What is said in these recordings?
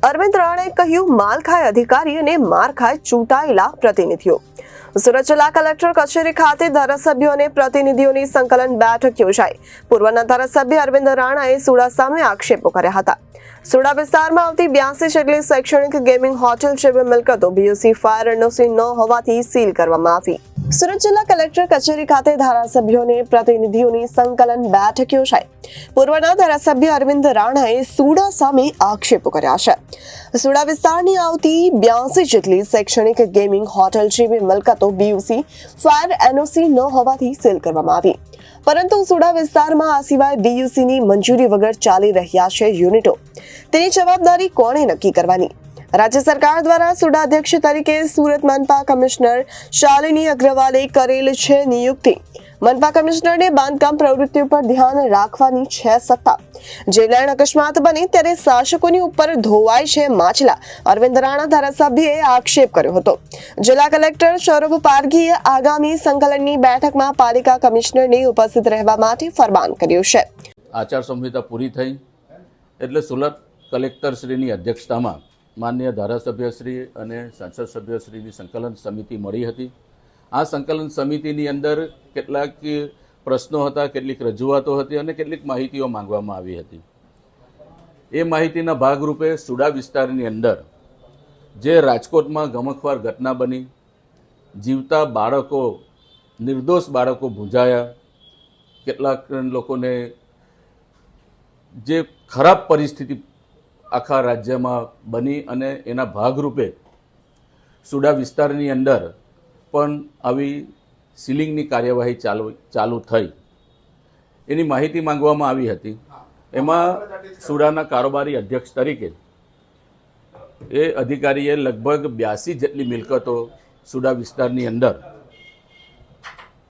અરવિંદ રાણાએ કહ્યું, માલ ખાય અધિકારી અને માર ખાય ચૂંટાયેલા પ્રતિનિધિઓ. સુરત જિલ્લા કલેક્ટર કચેરી ખાતે ધારાસભ્યો અને પ્રતિનિધિઓની સંકલન બેઠક યોજાઈ. પૂર્વના ધારાસભ્ય અરવિંદ રાણાએ સુડા સામે આક્ષેપો કર્યા હતા. સુડા વિસ્તારમાં આવતી 82 જેટલી શૈક્ષણિક ગેમિંગ હોટેલ જેવી મિલકતો બીયુસી ફાયર એનઓસી ન હોવાથી સીલ કરવામાં આવી. સુરત જિલ્લા કલેક્ટર કચેરી ખાતે ધારાસભ્યો અને પ્રતિનિધિઓની સંકલન બેઠક યોજાઈ. પૂર્વના ધારાસભ્ય અરવિંદ રાણાએ સુડા સામે આક્ષેપો કર્યા છે. સુડા વિસ્તારની આવતી 82 જેટલી શૈક્ષણિક ગેમિંગ હોટેલ જેવી મિલકતો બીયુસી ફાયર એનઓસી ન હોવાથી સીલ કરવામાં આવી. પરંતુ સુડા વિસ્તારમાં આ સિવાય બીયુસીની મંજૂરી વગર ચાલી રહ્યા છે યુનિટો. તેની જવાબદારી કોણે નક્કી કરવાની? રાજ્ય સરકાર દ્વારા સુડા અધ્યક્ષ તરીકે સુરત મનપા કમિશનર શાલિની અગ્રવાલે કરેલ છે નિયુક્તિ. મનપા કમિશનરને બાંધકામ પ્રવૃત્તિઓ પર ધ્યાન રાખવાની છે સત્તા. જે લેણ અકસ્માત બને ત્યારે શાસકોની ઉપર ધોવાય છે માછલા. અરવિંદ રાણા ધારાસભ્યએ આક્ષેપ કર્યો હતો. જિલ્લા કલેક્ટર સૌરભ પારઘીએ આગામી સંકલનની બેઠકમાં પાલિકા કમિશનરને ઉપસ્થિત રહેવા માટે ફરમાન કર્યું છે. આચાર સંહિતા પૂરી થઈ એટલે સુરત કલેક્ટરશ્રીની અધ્યક્ષતામાં માનનીય ધારાસભ્યશ્રી અને સંસદ સભ્યશ્રીની સંકલન સમિતિ મળી હતી. આ સંકલન સમિતિની અંદર કેટલાક પ્રશ્નો હતા, કેટલીક રજૂઆતો હતી અને કેટલીક માહિતીઓ માંગવામાં આવી હતી. એ માહિતીના ભાગરૂપે સુડા વિસ્તારની અંદર જે રાજકોટમાં ગમખ્વાર ઘટના બની, જીવતા બાળકો, નિર્દોષ બાળકો ભૂંજાયા, કેટલાક લોકોને જે ખરાબ પરિસ્થિતિ આખા રાજ્યમાં બની અને એના ભાગરૂપે સુડા વિસ્તારની અંદર પણ આવી સીલિંગની કાર્યવાહી ચાલુ થઈ. એની માહિતી માંગવામાં આવી હતી. એમાં સુડાના કારોબારી અધ્યક્ષ તરીકે એ અધિકારીએ લગભગ 82 જેટલી મિલકતો સુડા વિસ્તારની અંદર,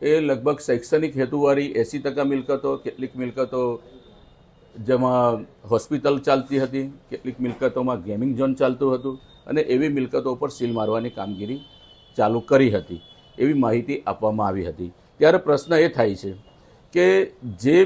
એ લગભગ શૈક્ષણિક હેતુવાળી 80% મિલકતો, કેટલીક મિલકતો જેમાં હોસ્પિટલ ચાલતી હતી, કેટલીક મિલકતોમાં ગેમિંગ ઝોન ચાલતું હતું અને એવી મિલકતો ઉપર સીલ મારવાની કામગીરી ચાલુ કરી હતી, એવી માહિતી આપવામાં આવી હતી. ત્યારે પ્રશ્ન એ થાય છે કે જે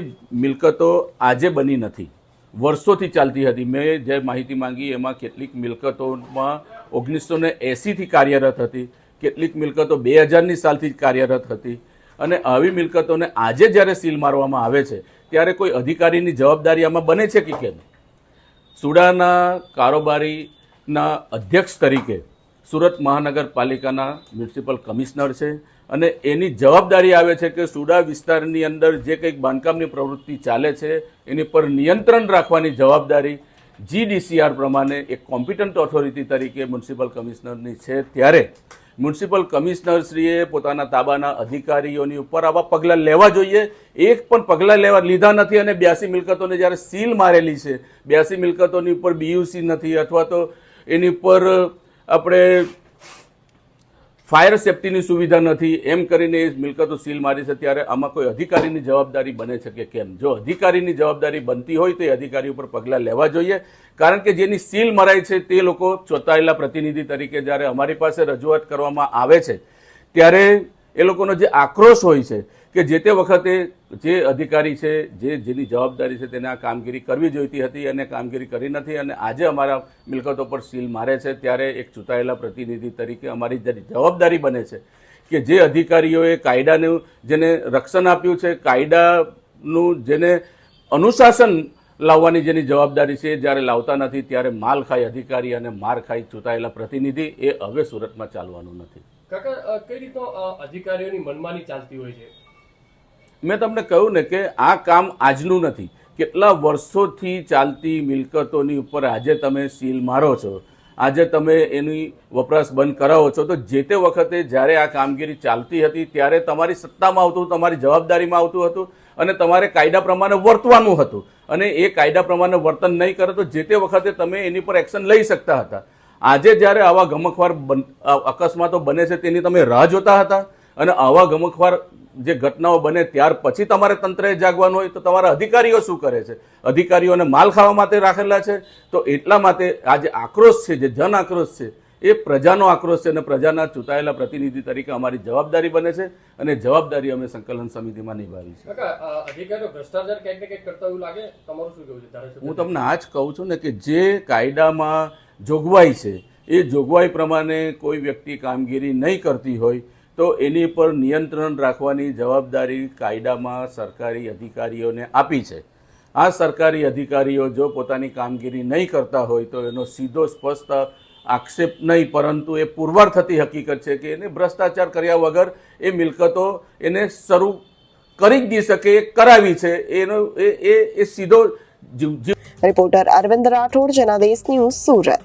મિલકતો આજે બની નથી, વર્ષોથી ચાલતી હતી. મેં જે માહિતી માંગી એમાં કેટલીક મિલકતોમાં 1980થી કાર્યરત હતી, કેટલીક મિલકતો 2000ની સાલથી કાર્યરત હતી અને આવી મિલકતોને આજે જ્યારે સીલ મારવામાં આવે છે ત્યારે કોઈ અધિકારીની જવાબદારી આમાં બને છે કે કેમ? સુડાના કારોબારીના અધ્યક્ષ તરીકે સુરત મહાનગરપાલિકાના મ્યુનિસિપલ કમિશનર છે અને એની જવાબદારી આવે છે કે સુડા વિસ્તારની અંદર જે કંઈક બાંધકામની પ્રવૃત્તિ ચાલે છે એની પર નિયંત્રણ રાખવાની જવાબદારી GDCR પ્રમાણે એક કોમ્પિટન્ટ ઓથોરિટી તરીકે મ્યુનિસિપલ કમિશનરની છે. ત્યારે મ્યુનિસિપલ કમિશનરશ્રીએ પોતાના તાબાના અધિકારીઓની ઉપર આવા પગલાં લેવા જોઈએ. એક પણ પગલાં લીધા નથી અને 82 મિલકતોને જ્યારે સીલ મારેલી છે, 82 મિલકતોની ઉપર બીયુસી નથી અથવા તો એની ઉપર આપણે ફાયર સેફટીની સુવિધા નથી, એમ કરીને એ મિલકતો સીલ મારી છે. ત્યારે આમાં કોઈ અધિકારીની જવાબદારી બને છે કે કેમ? જો અધિકારીની જવાબદારી બનતી હોય તો એ અધિકારી ઉપર પગલાં લેવા જોઈએ. કારણ કે જેની સીલ મરાય છે તે લોકો ચૂંટાયેલા પ્રતિનિધિ તરીકે જ્યારે અમારી પાસે રજૂઆત કરવામાં આવે છે ત્યારે એ લોકોનો જે આક્રોશ હોય છે કે જે તે વખતે જે અધિકારી છે, જેની જવાબદારી છે તેને આ કામગીરી કરવી જોઈતી હતી અને કામગીરી કરી નથી અને આજે અમારા મિલકતો પર સીલ મારે છે. ત્યારે એક ચૂંટાયેલા પ્રતિનિધિ તરીકે અમારી જવાબદારી બને છે કે જે અધિકારીઓએ કાયદાનું જેને રક્ષણ આપ્યું છે, કાયદાનું જેને અનુશાસન લાવવાની જેની જવાબદારી છે, જ્યારે લાવતા નથી ત્યારે માલ ખાય અધિકારી અને માર ખાય ચૂંટાયેલા પ્રતિનિધિ, એ હવે સુરતમાં ચાલવાનું નથી. કાકા, કઈ રીતનો અધિકારીઓની મનમાની ચાલતી હોય છે? મેં તમને કહ્યું ને કે આ કામ આજનું નથી. કેટલા વર્ષોથી ચાલતી મિલકતોની ઉપર આજે તમે સીલ મારો છો, આજે તમે એની વપરાશ બંધ કરાવો છો, તો જે તે વખતે જ્યારે આ કામગીરી ચાલતી હતી ત્યારે તમારી સત્તામાં આવતું, તમારી જવાબદારીમાં આવતું હતું અને તમારે કાયદા પ્રમાણે વર્તવાનું હતું અને એ કાયદા પ્રમાણે વર્તન નહીં કરે તો જે તે વખતે તમે એની પર એક્શન લઈ શકતા હતા. આજે જ્યારે આવા ગમખ્વાર અકસ્માતો બને છે તેની તમે રાહ જોતા હતા અને આવા ગમખ્વાર જે ઘટનાઓ બને ત્યાર પછી તમારે તંત્રએ જાગવાનું હોય તો તમારા અધિકારીઓ શું કરે છે? અધિકારીઓને માલ ખાવા માટે રાખેલા છે. તો એટલા માટે આ જે આક્રોશ છે, જે જન આક્રોશ છે, એ પ્રજાનો આક્રોશ છે અને પ્રજાના ચૂંટાયેલા પ્રતિનિધિ તરીકે અમારી જવાબદારી બને છે અને જવાબદારી અમે સંકલન સમિતિમાં નિભાવી છે. અધિકારીઓ ભ્રષ્ટાચાર ક્યાંક ને ક્યાંક કરતા એવું લાગે, તમારું શું કહેવું છે? હું તમને આ જ કહું છું ને કે જે કાયદામાં જોગવાઈ છે એ જોગવાઈ પ્રમાણે કોઈ વ્યક્તિ કામગીરી નહીં કરતી હોય તો એની પર નિયંત્રણ રાખવાની જવાબદારી કાયદામાં સરકારી અધિકારીઓને આપી છે. આ સરકારી અધિકારીઓ જો પોતાની કામગીરી નહીં કરતા હોય તો એનો સીધો સ્પષ્ટ આક્ષેપ નહીં, પરંતુ એ પુરવાર થતી હકીકત છે કે એને ભ્રષ્ટાચાર કર્યા વગર એ મિલકતો એને શરૂ કરી જ નહીં શકે, એ કરાવી છે, એનો એ સીધો રિપોર્ટર અરવિંદ રાઠોડ, જનાદેશ ન્યૂઝ, સુરત.